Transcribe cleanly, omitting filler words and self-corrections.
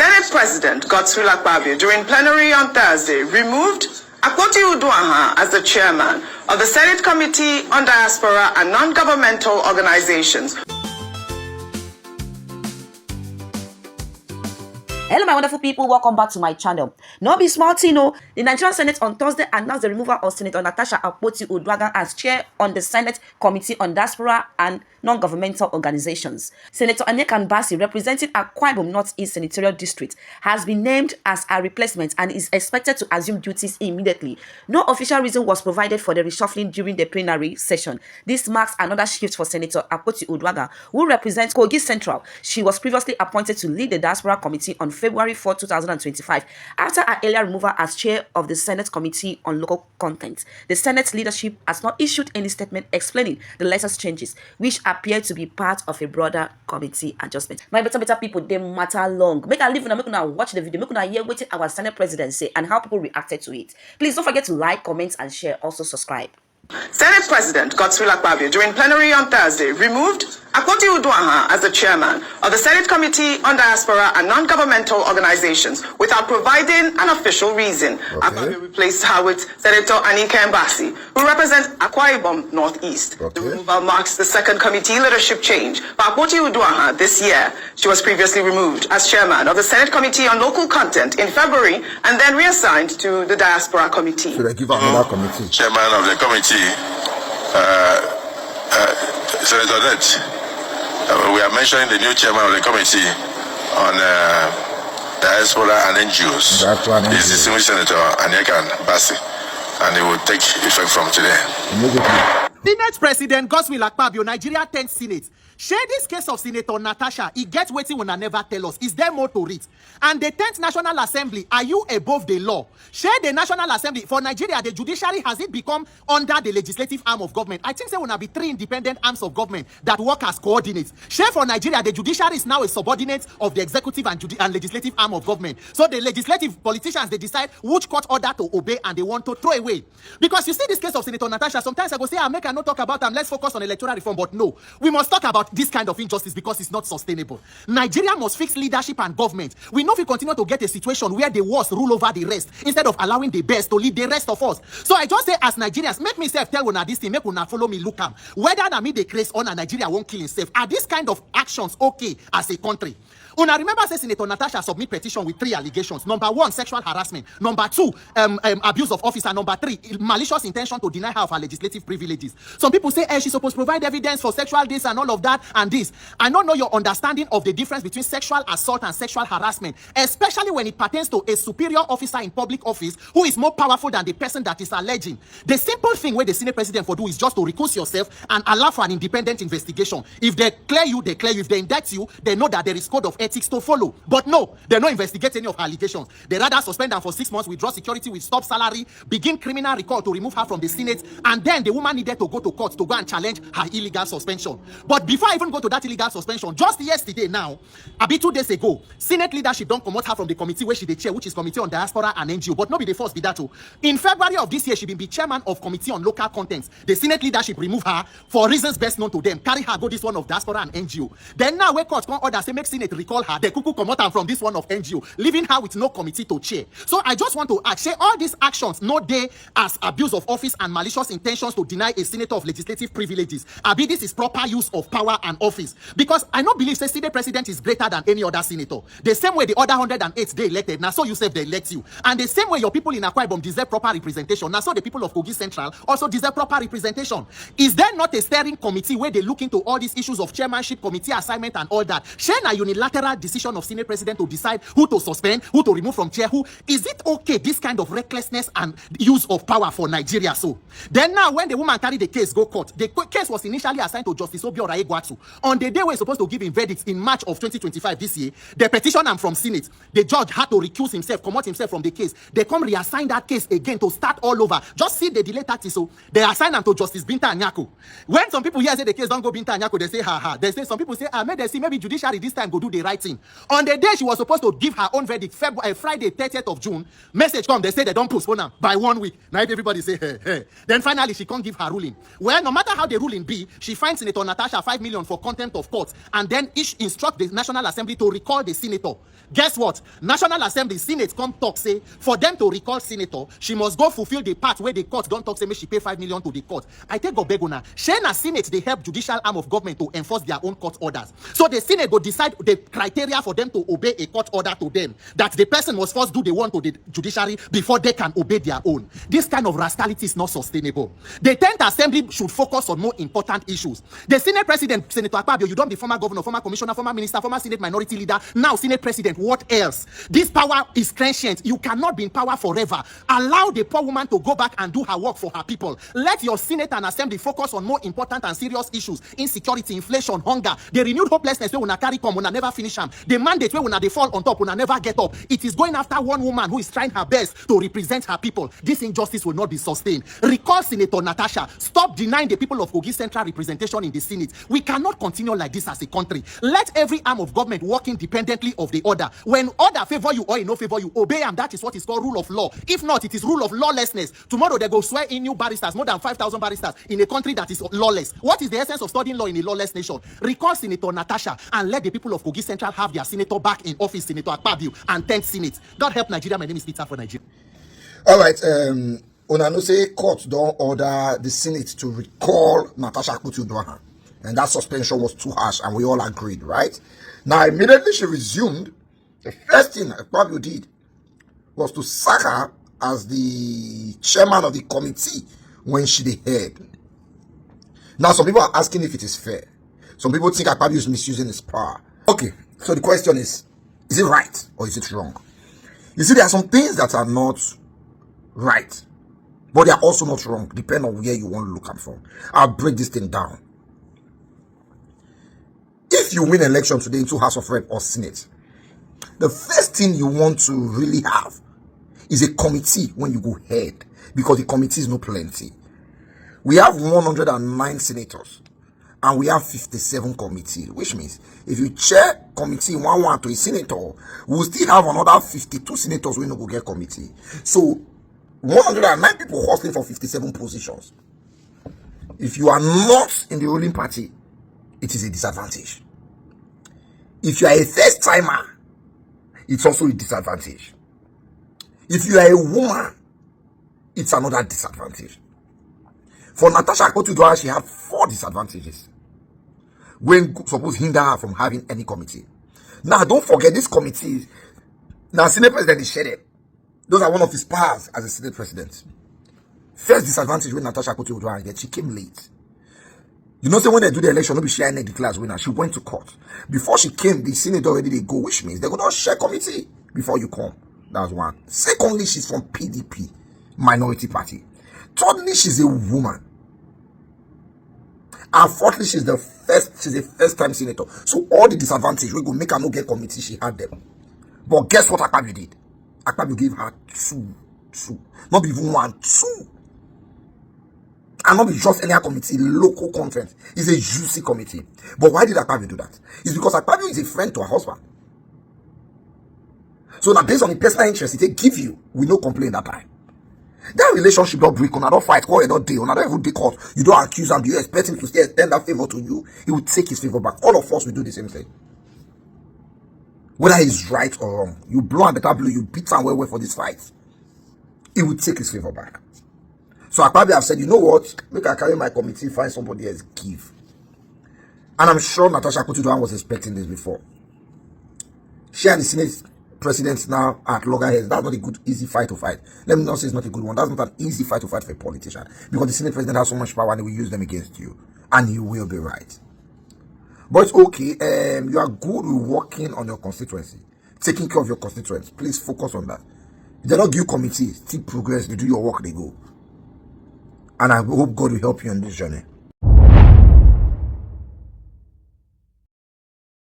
Senate President Godswill Akpabio, during plenary on Thursday, removed Akpoti-Uduaghan as the chairman of the Senate Committee on Diaspora and Non-Governmental Organizations. Hello my wonderful people, welcome back to my channel. No be small thing, no. The Nigerian Senate on Thursday announced the removal of Senator Natasha Akpoti-Uduaghan as chair on the Senate Committee on Diaspora and Non-Governmental Organizations. Sen Aniekan Bassey, representing Akwa Ibom North-East Senatorial District, has been named as a replacement and is expected to assume duties immediately. No official reason was provided for the reshuffling during the plenary session. This marks another shift for Senator Akpoti-Uduaghan, who represents Kogi Central. She was previously appointed to lead the Diaspora Committee on February 4, 2025, after her earlier removal as chair of the Senate Committee on Local Content. The Senate leadership has not issued any statement explaining the latest changes, which appear to be part of a broader committee adjustment. My better people, they matter long. Make a leave and make una watch the video, make una hear what our Senate president say and how people reacted to it. Please don't forget to like, comment, and share. Also subscribe. Senate President Godswill Akpabio, during plenary on Thursday, removed Akpoti-Uduaghan as the chairman of the Senate Committee on Diaspora and Non-Governmental Organizations without providing an official reason. Akpabio replaced her with Sen Aniekan Bassey, who represents Akwa Ibom North-East. The removal marks the second committee leadership change for Akpoti-Uduaghan this year. She was previously removed as chairman of the Senate Committee on Local Content in February and then reassigned to the Diaspora Committee. Should I give her another committee? Chairman of the committee, Senator Net, we are mentioning the new chairman of the committee on diaspora and NGOs. Is distinguished Senator Aniekan Bassey, and it will take effect from today. Senate President Godswill Akpabio, Nigeria 10th Senate. Share this case of Senator Natasha. He gets waiting when I never tell us. Is there more to it? And the 10th National Assembly, are you above the law? Share the National Assembly. For Nigeria, the judiciary, has it become under the legislative arm of government? I think there will be 3 independent arms of government that work as coordinates. Share for Nigeria, the judiciary is now a subordinate of the executive and legislative arm of government. So the legislative politicians, they decide which court order to obey and they want to throw away. Because you see this case of Senator Natasha, sometimes I go say, make I not talk about them, let's focus on electoral reform. But no, we must talk about this kind of injustice because it's not sustainable. Nigeria must fix leadership and government. We know if we continue to get a situation where the worst rule over the rest instead of allowing the best to lead the rest of us. So I just say, as Nigerians, make myself tell una this thing, make una follow me look am. Whether na me the craze on Nigeria won't kill himself. Are these kind of actions okay as a country? Una remember say Senator Natasha submit petition with 3 allegations. Number 1, sexual harassment. Number 2, abuse of office. And number 3, malicious intention to deny her of her legislative privileges. Some people say, she's supposed to provide evidence for sexual this and all of that and this. I don't know your understanding of the difference between sexual assault and sexual harassment, especially when it pertains to a superior officer in public office who is more powerful than the person that is alleging. The simple thing where the Senate president for do is just to recuse yourself and allow for an independent investigation. If they clear you, they clear you. If they indict you, they know that there is code of ethics to follow. But no, they don't investigate any of her allegations. They rather suspend her for 6 months, withdraw security with stop salary, begin criminal record to remove her from the Senate, and then the woman needed to go to court to go and challenge her illegal suspension. But before I even go to that illegal suspension, just yesterday now, a bit 2 days ago, Senate leadership don't promote her from the committee where she the chair, which is Committee on Diaspora and NGO. But not be the first be that too. In February of this year, she been be chairman of Committee on Local Contents. The Senate leadership remove her for reasons best known to them. Carry her go this one of Diaspora and NGO. Then now where court come order say make Senate recall her. They cuckoo come out from this one of NGO, leaving her with no committee to chair. So I just want to ask, say all these actions no day as abuse of office and malicious intentions to deny a senator of legislative privileges. Abi this is proper use of power and office. Because I don't believe say Senate president is greater than any other senator. The same way the other 108 they elected, now so you say they elect you. And the same way your people in Akwa Ibom deserve proper representation, now so the people of Kogi Central also deserve proper representation. Is there not a steering committee where they look into all these issues of chairmanship, committee assignment and all that? Share a unilateral decision of Senate president to decide who to suspend, who to remove from chair, who. Is it okay, this kind of recklessness and use of power for Nigeria? So then now when the woman carried the case go court, the case was initially assigned to Justice Obiora Egwatu. On the day we're supposed to give him verdicts in March of 2025 this year, the petition and from Senate, the judge had to recuse himself, come out himself from the case. They come reassign that case again to start all over. Just see the delay tactics. So they assign them to Justice Binta Anyako. When some people here say the case don't go Binta Anyako, they say ha ha. They say some people say maybe judiciary this time go do the right thing. On the day she was supposed to give her own verdict, Friday 30th of June, message come, they say they don't postpone her by 1 week. Now everybody say, hey. Then finally she can't give her ruling. Well, no matter how the ruling be, she finds Senator Natasha 5 million for contempt of court, and then instruct the National Assembly to recall the senator. Guess what? National Assembly, Senate come talk, say, for them to recall senator, she must go fulfill the part where the court don't talk, say, make she pay 5 million to the court. I take Obeguna. Shena Senate, they help judicial arm of government to enforce their own court orders. So the Senate go decide the criteria for them to obey a court order to them, that the person must first do the one to the judiciary before they can obey their own. This kind of rascality is not sustainable. The 10th Assembly should focus on more important issues. The Senate President, Senator Akpabio, you don't be former governor, former commissioner, former minister, former Senate minority leader, now Senate President. What else? This power is transient. You cannot be in power forever. Allow the poor woman to go back and do her work for her people. Let your Senate and Assembly focus on more important and serious issues: insecurity, inflation, hunger. The renewed hopelessness where una carry come, una never finish them. The mandate where una they fall on top, una never get up. It is going after one woman who is trying her best to represent her people. This injustice will not be sustained. Recall Senator Natasha. Stop denying the people of Kogi Central representation in the Senate. We cannot continue like this as a country. Let every arm of government work independently of the other. When order favor you or no favor you, obey, and that is what is called rule of law. If not, it is rule of lawlessness. Tomorrow they go swear in new barristers, more than 5,000 barristers in a country that is lawless. What is the essence of studying law in a lawless nation? Recall Senator Natasha and let the people of Kogi Central have their senator back in office, Senator Akpabio, and 10th Senate. God help Nigeria. My name is Peter for Nigeria. All right. Una say court don't order the Senate to recall Natasha Akpoti-Uduaghan, and that suspension was too harsh, and we all agreed, right? Now, immediately she resumed, the first thing Akpabio did was to sack her as the chairman of the committee when she did head. Now, some people are asking if it is fair. Some people think Akpabio is misusing his power. Okay, so the question is it right or is it wrong? You see, there are some things that are not right, but they are also not wrong, depending on where you want to look at from. I'll break this thing down. If you win election today into House of Rep or Senate, the first thing you want to really have is a committee when you go head, because the committee is not plenty. We have 109 senators and we have 57 committees, which means if you chair committee 1-1 to a senator, we'll still have another 52 senators who will get committee. So 109 people hustling for 57 positions. If you are not in the ruling party, it is a disadvantage. If you are a first timer, it's also a disadvantage. If you are a woman, it's another disadvantage. For Natasha Akpoti-Uduaghan, she had 4 disadvantages when supposed to hinder her from having any committee. Now, don't forget, this committee, now Senate President is shedded. Those are one of his powers as a Senate President. First disadvantage when Natasha Akpoti-Uduaghan get, she came late. You know, so when they do the election, nobody share the class winner. She went to court. Before she came, the Senate already they go, which means they could not share committee before you come. That's one. Secondly, she's from PDP, minority party. Thirdly, she's a woman. And fourthly, she's a first-time senator. So all the disadvantage we go make her no get committee, she had them. But guess what Akpabio did? Akpabio gave her two. Not even 1, 2. And not be just any committee, local conference. It's a juicy committee. But why did Akpabio do that? It's because Akpabio is a friend to her husband. So now based on the personal interest they give you, we no complain that time. That relationship don't break, on don't fight, call it not day, on don't even day court. You don't accuse him, you expect him to still extend that favor to you. He will take his favor back. All of us will do the same thing. Whether he's right or wrong, you blow and better blow, you beat him well for this fight. He will take his favor back. So Akpabio have said, you know what? Make I carry my committee, find somebody else, give. And I'm sure Natasha Akpoti-Uduaghan was expecting this before. She and the Senate President now at loggerheads. That's not a good, easy fight to fight. Let me not say it's not a good one. That's not an easy fight to fight for a politician. Because the Senate President has so much power and he will use them against you. And you will be right. But it's okay. You are good with working on your constituency. Taking care of your constituents. Please focus on that. If they don't give you committees, still progress, you do your work, they go. And I hope God will help you on this journey.